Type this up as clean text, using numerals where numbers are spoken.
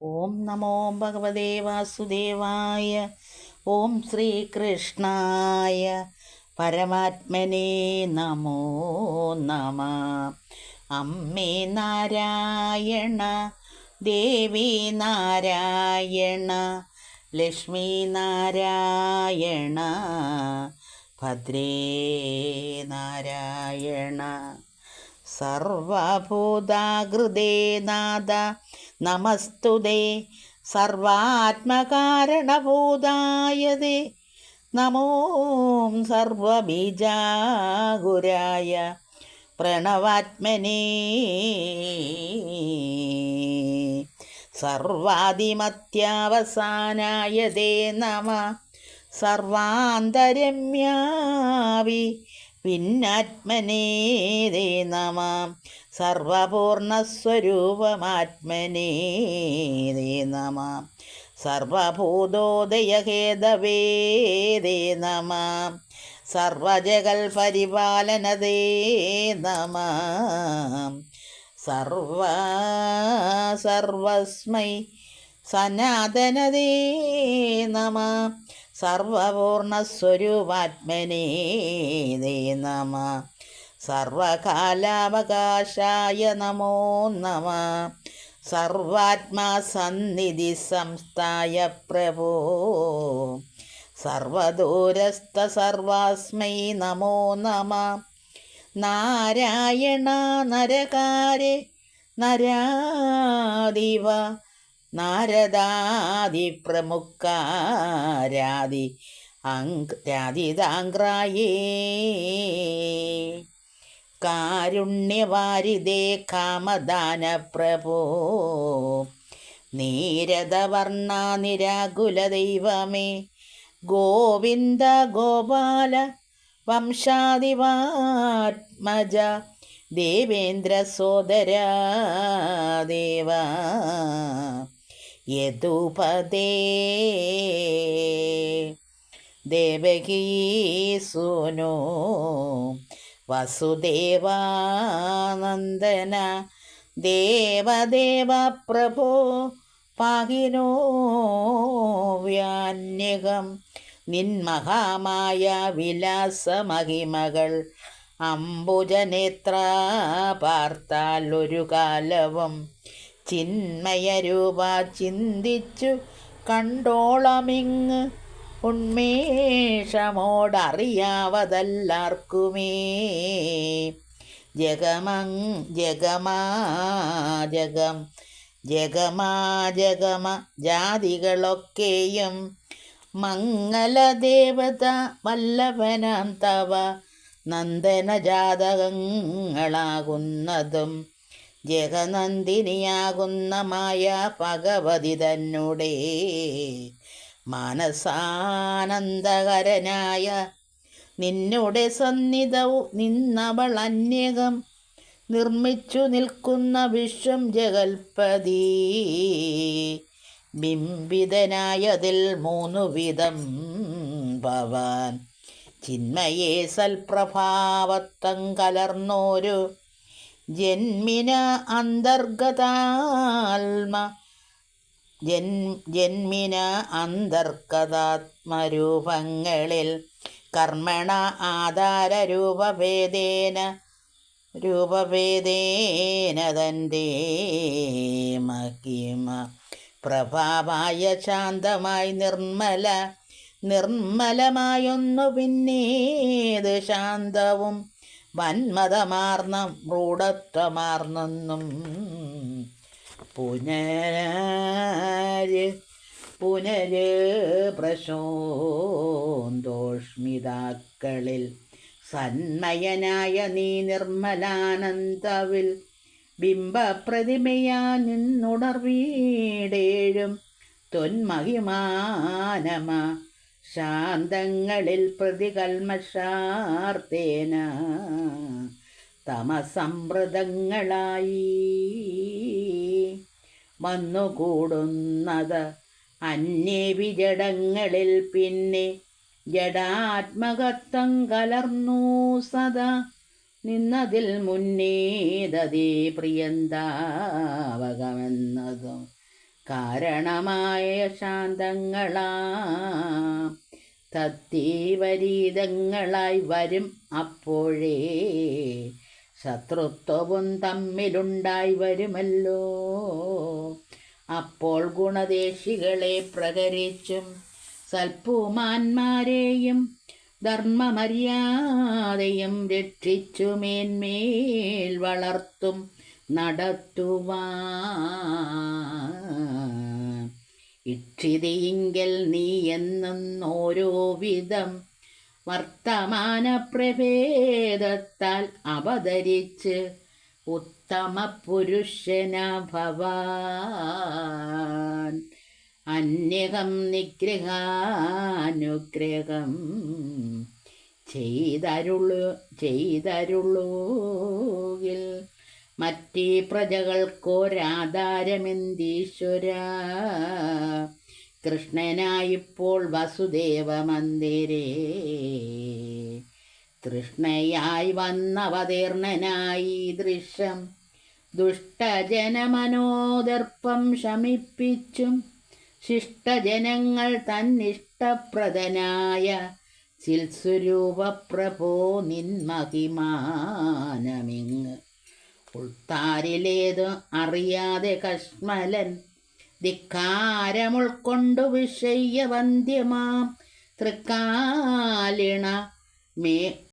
ഓം നമോ ഭഗവതേ വാസുദേവായ. ഓം ശ്രീകൃഷ്ണായ പരമാത്മനേ നമോ നമ. അമ്മേ നാരായണ, ദേവി നാരായണ, ലക്ഷ്മി നാരായണ, ഭദ്രേ നാരായണ. സർവഭൂതാകൃതേ നാഥ നമസ്തുതേ. സർവാത്മകാരണഭൂതായതേ നമോ. സർവബീജാഗുരായ പ്രണവാത്മനേ. സർവാദിമത്യാവസാനായതേ നമ. സർവാന്തരമ്യാവി പിന്നാത്മനേ ദേ നമ. സർവപൂർണസ്വരൂപമാത്മനേ ദേ നമ. സർവഭൂതോദയഹേതവേ ദേ നമ. സർവജഗൽപരിപാലനദേ നമ. സർവസ്മൈ സനാതനദേ നമ. സർവപൂർണസ്വരൂപാത്മനേ ദേ നമ. സർവകാലാവകാശായ നമോ നമ. സർവാത്മാ സന്നിധി സംസ്ഥായ പ്രഭോ. സർവദൂരസ്ഥ സർവാസ്മൈ നമോ നമ. നാരായണ നരകാരെ നരാദിവ നാരദാദി പ്രമുഖാരാദി രാദിതാംഗ്രായേ. കാരുണ്യവാരിദേ കാമദാന പ്രഭോ. നീരദവർണ്ണ നിരാകുല ദൈവമേ. ഗോവിന്ദ ഗോപാല വംശാദിവാത്മജ ദേവേന്ദ്ര സോദരാ ദേവ. യദുപദേ ദേവകീ സൂനോ വസുദേവാനന്ദന ദേവദേവ പ്രഭോ. പാഹിനോ വ്യാന്യകം നിന്മഹാമായ വിലാസമഹിമകൾ. അംബുജനേത്ര പാർത്താൽ ഒരു കാലവും ചിന്മയരൂപ ചിന്തിച്ചു കണ്ടോളമിങ്. ഉന്മേഷമോടറിയാവതല്ലാർക്കുമേ. ജഗമ ജാതികളൊക്കെയും മംഗലദേവത വല്ലഭനാം തവ നന്ദനജാതകങ്ങളാകുന്നതും. ജഗനന്ദിനിയാകുന്ന മായ ഭഗവതി തന്നെ മാനസാനന്ദകരനായ നിന്നുടെ സന്നിധവും നിന്നവൾ അന്യകം നിർമ്മിച്ചു നിൽക്കുന്ന വിശ്വം ജഗൽപതി. ബിംബിതനായതിൽ മൂന്നു വിധം ഭവാൻ. ചിന്മയേ സൽപ്രഭാവത്തം കലർന്നോരു ജന്മിന അന്തർഗതാത്മ ജന്മിന അന്തർഗതാത്മരൂപങ്ങളിൽ കർമ്മണ ആധാരരൂപഭേദേന തൻ്റെ മഹിമ പ്രഭാവായ ശാന്തമായി നിർമ്മലമായൊന്നു പിന്നേത് ശാന്തവും വന്മതമാർന്ന മൂഢത്വമാർന്നെന്നും. പുനര് പ്രശോന്തോഷ്മിതാക്കളിൽ സന്മയനായ നീ നിർമ്മലാനന്ദവിൽ ബിംബപ്രതിമയാ നിന്നുണർവീടേഴും തൊന്മഹിമാനമ ശാന്തങ്ങളിൽ പ്രതികൽമഷാർത്തേന തമസംവൃതങ്ങളായി വന്നുകൂടുന്നത് അന്യേ വിജടങ്ങളിൽ. പിന്നെ ജഡാത്മകത്വം കലർന്നു സദാ നിന്നതിൽ മുന്നേതേ പ്രിയന്താവകമെന്നതും കാരണമായ ശാന്തങ്ങളാ തത്തീവരീതങ്ങളായി വരും അപ്പോഴേ ശത്രുത്വവും തമ്മിലുണ്ടായി വരുമല്ലോ. അപ്പോൾ ഗുണദേശികളെ പ്രകരിച്ചും സൽപുമാന്മാരെയും ധർമ്മമര്യാദയും രക്ഷിച്ചു മേന്മേൽ വളർത്തും നടത്തുവാൻ ഇക്ഷിതിയിങ്കൽ നീ എന്നോരോ വിധം വർത്തമാന പ്രഭേദത്താൽ അവതരിച്ച് ഉത്തമ പുരുഷന ഭവാൻ. അന്യകം നിഗ്രഹാനുഗ്രഹം ചെയ്തരുളൂകിൽ മറ്റീ പ്രജകൾക്കൊരാധാരമെന്തീശ്വര. കൃഷ്ണനായിപ്പോൾ വസുദേവ മന്ദിരേ തൃഷ്ണയായി വന്നവതീർണനായി ദൃശ്യം ദുഷ്ടജനമനോദർപ്പം ശമിപ്പിച്ചും ശിഷ്ടജനങ്ങൾ തന്നിഷ്ടപ്രദനായ ചിൽസ്വരൂപ പ്രഭോ നിന്മഹിമാനമിങ് ഉൾത്താരിലേതു അറിയാതെ കശ്മലൻ ധിക്കാരമുൾക്കൊണ്ടു വിഷയ്യവന്ധ്യമാം തൃക്കാലിണ